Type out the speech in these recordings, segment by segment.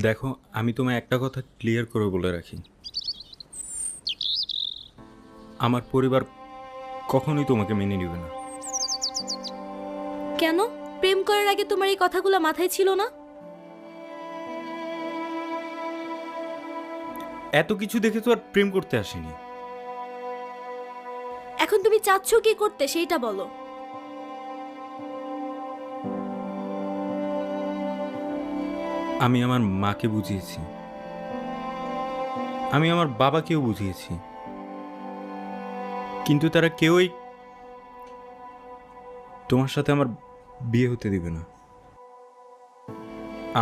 দেখো, আমি তোমায় একটা কথা ক্লিয়ার করে বলে রাখি। আমার পরিবার কখনোই তোমাকে মেনে নেবে না। কেন? প্রেম করার আগে তোমার এই কথাগুলো মাথায় ছিল না? এত কিছু দেখে তো আর প্রেম করতে আসেনি। এখন তুমি চাচ্ছ কি করতে সেইটা বলো। আমি আমার মাকে বুঝিয়েছি, আমি আমার বাবাকেও বুঝিয়েছি, কিন্তু তারা কেউই তোমার সাথে আমার বিয়ে হতে দিবে না।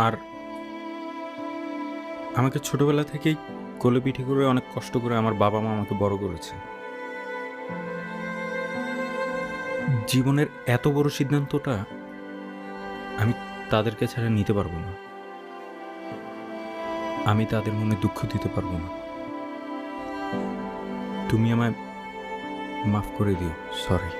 আর আমাকে ছোটবেলা থেকেই কোলে পিঠে করে অনেক কষ্ট করে আমার বাবা মা আমাকে বড় করেছে। জীবনের এত বড় সিদ্ধান্তটা আমি তাদেরকে ছাড়া নিতে পারবো না। আমি তাদের মনে দুঃখ দিতে পারবো না। তুমি আমায় মাফ করে দিও। সরি।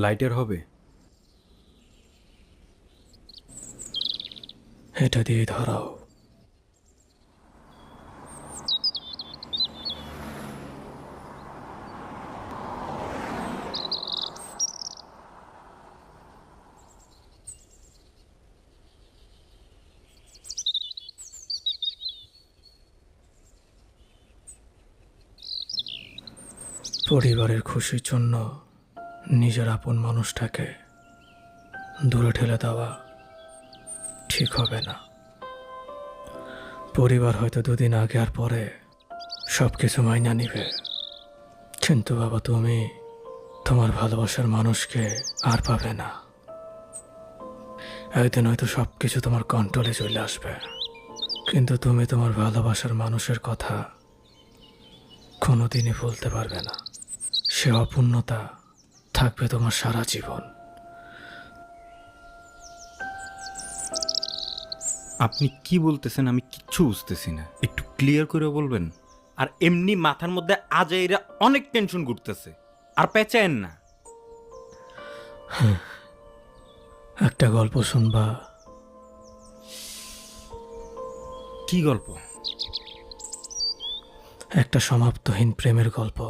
লাইটার হবে? এটা দিয়ে ধরাও। পরিবারের খুশির জন্য নিজের আপন মানুষটাকে দূরে ঠেলে দেওয়া ঠিক হবে না। পরিবার হয়তো দুদিন আগে আর পরে সব কিছু মাইনা নিবে, কিন্তু বাবা তুমি তোমার ভালোবাসার মানুষকে আর পাবে না। একদিন হয়তো সব কিছু তোমার কন্ট্রোলে চলে আসবে, কিন্তু তুমি তোমার ভালোবাসার মানুষের কথা কোনোদিনই ভুলতে পারবে না। সে অপূর্ণতা থাকবে তোমার সারা জীবন। আপনি কি বলতেছেন আমি কিচ্ছু বুঝতেছি না, একটু ক্লিয়ার করে বলবেন। আর এমনি মাথার মধ্যে আজাইরা অনেক টেনশন ঘুরতেছে, আর পেঁচায়েন না। একটা গল্প শুনবা? কি গল্প? একটা সমাপ্তহীন প্রেমের গল্প।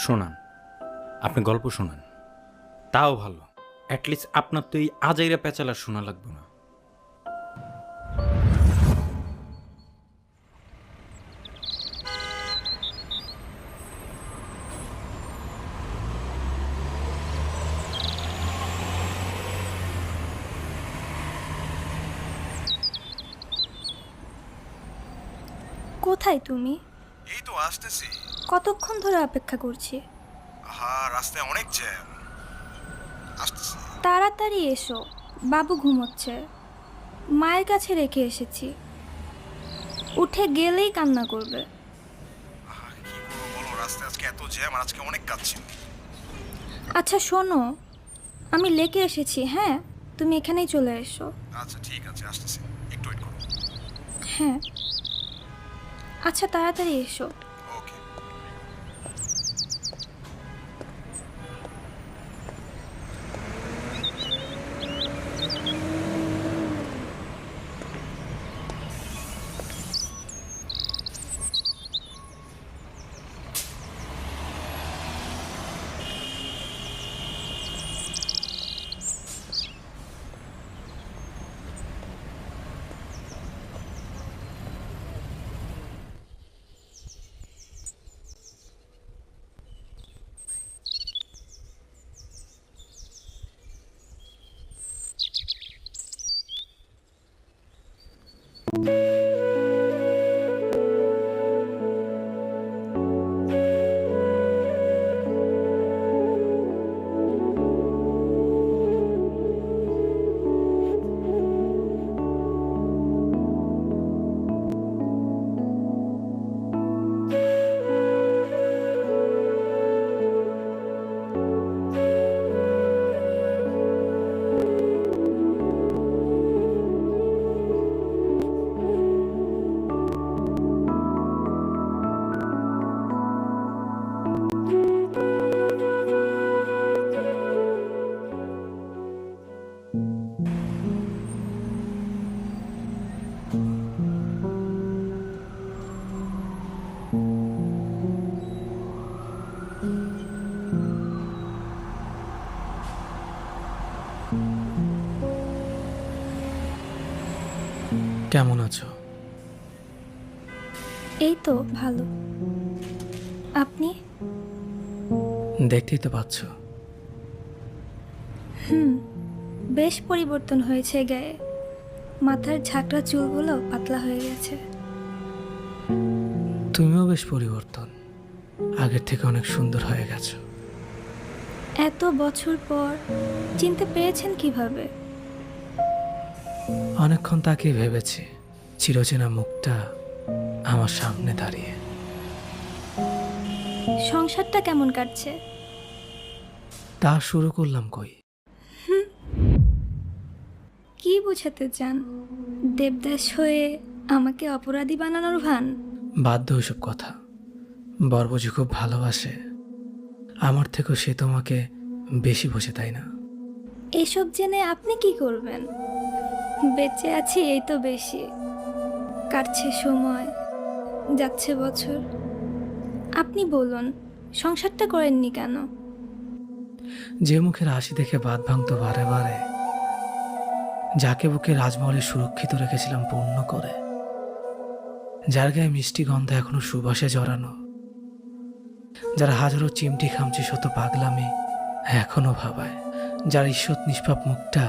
শোনান, আপনি গল্প শোনান, তাও ভালো। অ্যাটলিস্ট আপনার তো এই আজাইরা পেঁচালা শোনা লাগবে না। কোথায় তুমি? এই তো আসতেছি। কতক্ষণ ধরে অপেক্ষা করছি। রাস্তায় অনেক জ্যাম। আসতেছি। তাড়াতাড়ি এসো, বাবু ঘুমোচ্ছে। মায়ের কাছে রেখে এসেছি, উঠে গেলেই কান্না করবে। কি করবো বলো, রাস্তায় আজকে এত জ্যাম আর আজকে অনেক কাজ ছিল। আচ্ছা শোনো, আমি লেকে এসেছি, হ্যাঁ তুমি এখানেই চলে এসো। আচ্ছা ঠিক আছে, আসতেছি, একটু ওয়েট করো। হ্যাঁ আচ্ছা তাড়াতাড়ি এসো। ওকে। কেমন আছো? এই তো ভালো। আপনি? দেখতেই তো পাচ্ছ। বেশ পরিবর্তন হয়েছে গায়ে। মাথার ঝাঁকড়া চুলগুলো পাতলা হয়ে গেছে। তুমিও বেশ পরিবর্তন, আগের থেকে অনেক সুন্দর হয়ে গেছো। এত বছর পর চিনতে পেরেছেন কিভাবে? অনেকক্ষণ তাকিয়ে ভেবেছি, চিরচেনা মুখটা আমার সামনে দাঁড়িয়ে। সংসারটা কেমন কাটছে? তা শুরু করলাম কই। কি বোঝাতে চান? দেবদাস হয়ে আমাকে অপরাধী বানানোর ভান? বাধ্য ওইসব কথা। বরবজি খুব ভালোবাসে, আমার থেকেও সে তোমাকে বেশি বোঝে, তাই না? এসব জেনে আপনি কি করবেন? বেঁচে আছি এই তো বেশি। কাটছে সময়, যাচ্ছে বছর। আপনি বলুন, সংসারটা করেননি কেন? যে মুখের হাসি দেখে বাদ ভাঙতো বারে বারে, যাকে বুকে রাজমহলে সুরক্ষিত রেখেছিলাম পূর্ণ করে, যার গায়ে মিষ্টি গন্ধ এখনো সুবাসে জড়ানো, যার হাজারো চিমটি খামচি শত পাগলামি এখনো ভাবায়, যার ঈষৎ নিষ্পাপ মুখটা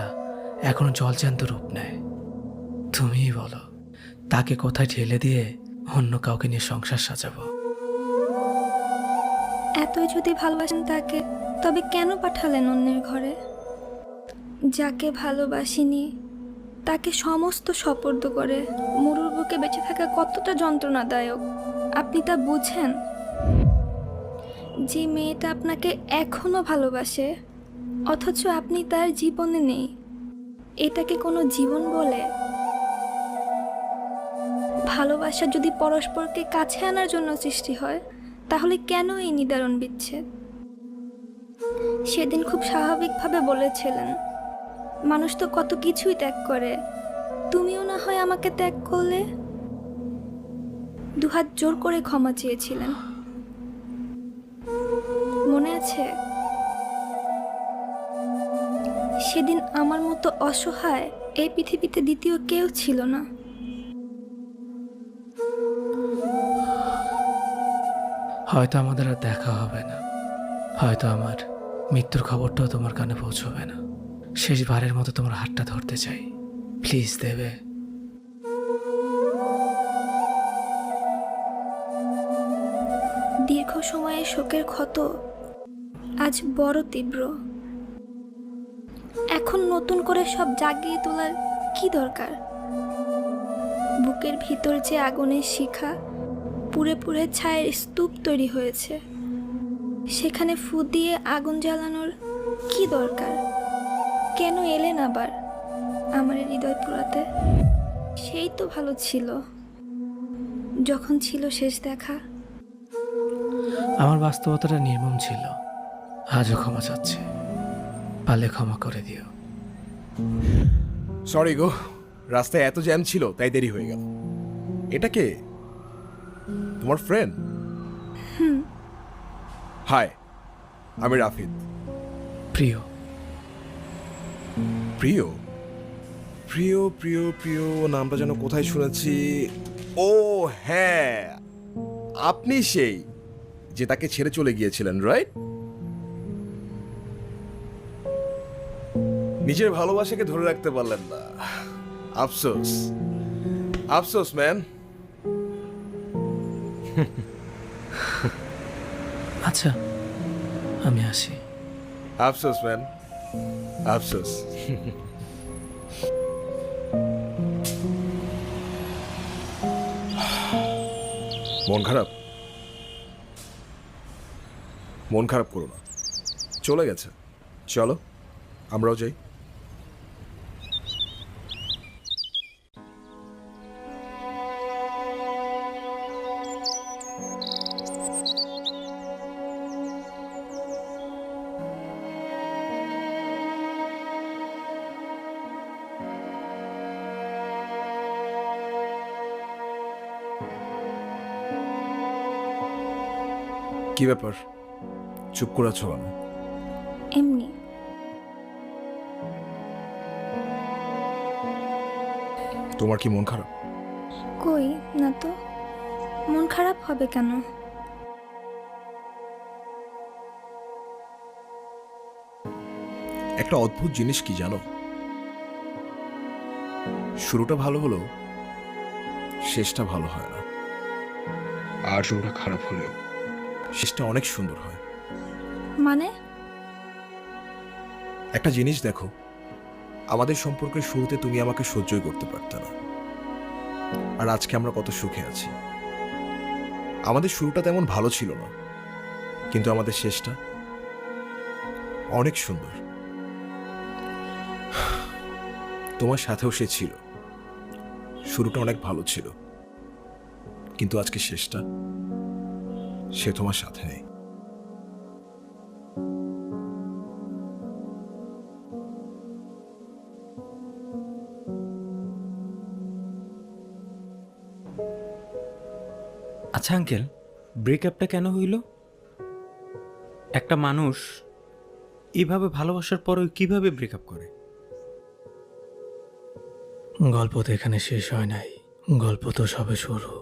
এখনো জলজ্যান্ত রূপ নেয়, তুমিই বলো তাকে কোথায় ঠেলে দিয়ে অন্য কাউকে নিয়ে সংসার সাজাবো? এতই যদি ভালোবাসেন তাকে, তবে কেন পাঠালেন অন্যের ঘরে? যাকে ভালোবাসিনি তাকে সমস্ত সোপর্দ করে মরুর বুকে বেঁচে থাকা কতটা যন্ত্রণাদায়ক আপনি তা বুঝেন? যে মেয়েটা আপনাকে এখনো ভালোবাসে, অথচ আপনি তার জীবনে নেই, এটাকে কোনো জীবন বলে? ভালোবাসা যদি পরস্পরকে কাছে আনার জন্য সৃষ্টি হয়, তাহলে কেন এই নিদারুণ বিচ্ছেদ? সেদিন খুব স্বাভাবিকভাবে বলেছিলেন, মানুষ তো কত কিছুই ত্যাগ করে, তুমিও না হয় আমাকে ত্যাগ করলে। দুহাত জোর করে ক্ষমা চেয়েছিলেন, মনে আছে? সেদিন আমার মতো অসহায় এই পৃথিবীতে দ্বিতীয় কেউ ছিল না। হয়তো আমাদের আর দেখা হবে না, হয়তো আমার মৃত্যুর খবরটাও তোমার কানে পৌঁছবে না। শেষবারের মতো তোমার হাতটা ধরতে চাই, প্লিজ দেবে? দীর্ঘ সময়ের শোকের ক্ষত আজ বড় তীব্র। এখন নতুন করে সব জাগিয়ে তোলার কি দরকার? বুকের ভিতর যে আগুনের শিখা পুড়ে পুড়ে ছায়ের স্তূপ তৈরি হয়েছে, সেখানে ফু দিয়ে আগুন জ্বালানোর কি দরকার? কেন এলেন আবার আমার হৃদয় পোড়াতে? সেই তো ভালো ছিল যখন ছিল শেষ দেখা। আমার বাস্তবতাটা নির্মম ছিল, আজও ক্ষমা চাচ্ছে, পারলে ক্ষমা করে দিও। সরি গো, রাস্তায় এত জ্যাম ছিল তাই দেরি হয়ে গেল। এটা কে? তোমার ফ্রেন্ড? হাই, আমি রাফিদ। প্রিয়। প্রিয় প্রিয় প্রিয় প্রিয় নামটা যেন কোথায় শুনেছি। ও হ্যাঁ, আপনি সেই যে তাকে ছেড়ে চলে গিয়েছিলেন, রাইট? নিজের ভালোবাসাকে ধরে রাখতে পারলেন না, আফসোস। আফসোস ম্যান। আচ্ছা, আমি আসি। আফসোস ম্যান, আফসোস। মন খারাপ? মন খারাপ করো না, চলে গেছে। চলো আমরাও যাই। কি ব্যাপার, চুপ করে আছো কেন? এমনি। তোমার কি মন খারাপ? কই না তো, মন খারাপ হবে কেন? একটা অদ্ভুত জিনিস কি জানো, শুরুটা ভালো হলেও শেষটা ভালো হয় না, আর শুরুটা খারাপ হলেও শেষটা অনেক সুন্দর হয়। মানে? একটা জিনিস দেখো, আমাদের সম্পর্কের শুরুতে তুমি আমাকে সহ্যই করতে পারতে না, আর আজকে আমরা কত সুখে আছি। আমাদের শুরুটা তেমন ভালো ছিল না, কিন্তু আমাদের শেষটা অনেক সুন্দর। তোমার সাথেও সে ছিল, শুরুটা অনেক ভালো ছিল, কিন্তু আজকে শেষটা সে তোমার সাথে নেই। আচ্ছা আঙ্কেল, ব্রেকআপটা কেন হইল? একটা মানুষ এভাবে ভালোবাসার পরেও কিভাবে ব্রেকআপ করে? গল্প তো এখানে শেষ হয় নাই, গল্প তো সবে শুরু।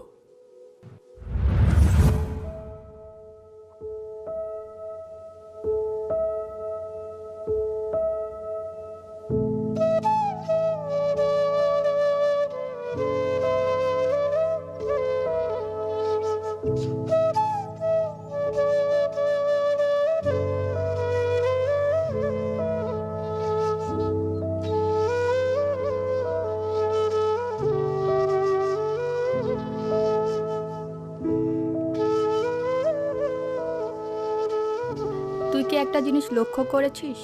তুই কি একটা জিনিস লক্ষ্য করেছিস?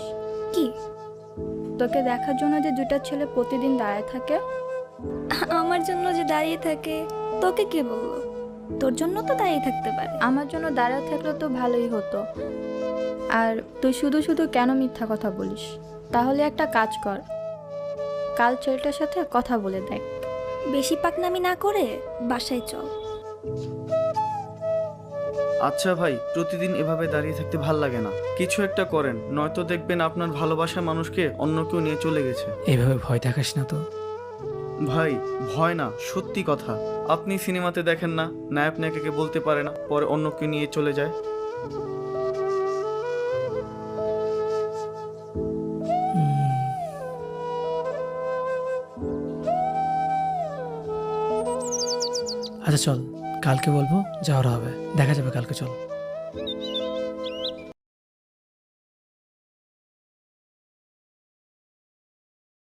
কি? তোকে দেখার জন্য যে দুটা ছেলে প্রতিদিন দাঁড়ায় থাকে। আমার জন্য যে দাঁড়িয়ে থাকে তোকে কে বললো? তোর জন্য তো দাঁড়িয়ে থাকতে পারে। আমার জন্য দাঁড়ায় থাকলে তো ভালোই হতো। আর তুই শুধু শুধু কেন মিথ্যা কথা বলিস? তাহলে একটা কাজ কর, কাল ছেলেটার সাথে কথা বলে দেখ। বেশি পাকনামি না করে বাসায় চল। আচ্ছা ভাই, প্রতিদিন এভাবে দাঁড়িয়ে থাকতে ভাল লাগে না, কিছু একটা করেন, নয়তো দেখবেন আপনার ভালোবাসা মানুষকে অন্য কেউ নিয়ে চলে গেছে। এইভাবে ভয় দেখাস না তো। ভাই ভয় না, সত্যি কথা। আপনি সিনেমাতে দেখেন না, নায়ক নায়িকাকে বলতে পারে না, পরে অন্য কেউ নিয়ে চলে যায়। আচ্ছা চল, কালকে বলবো, যাওয়ার হবে, দেখা যাবে কালকে, চল।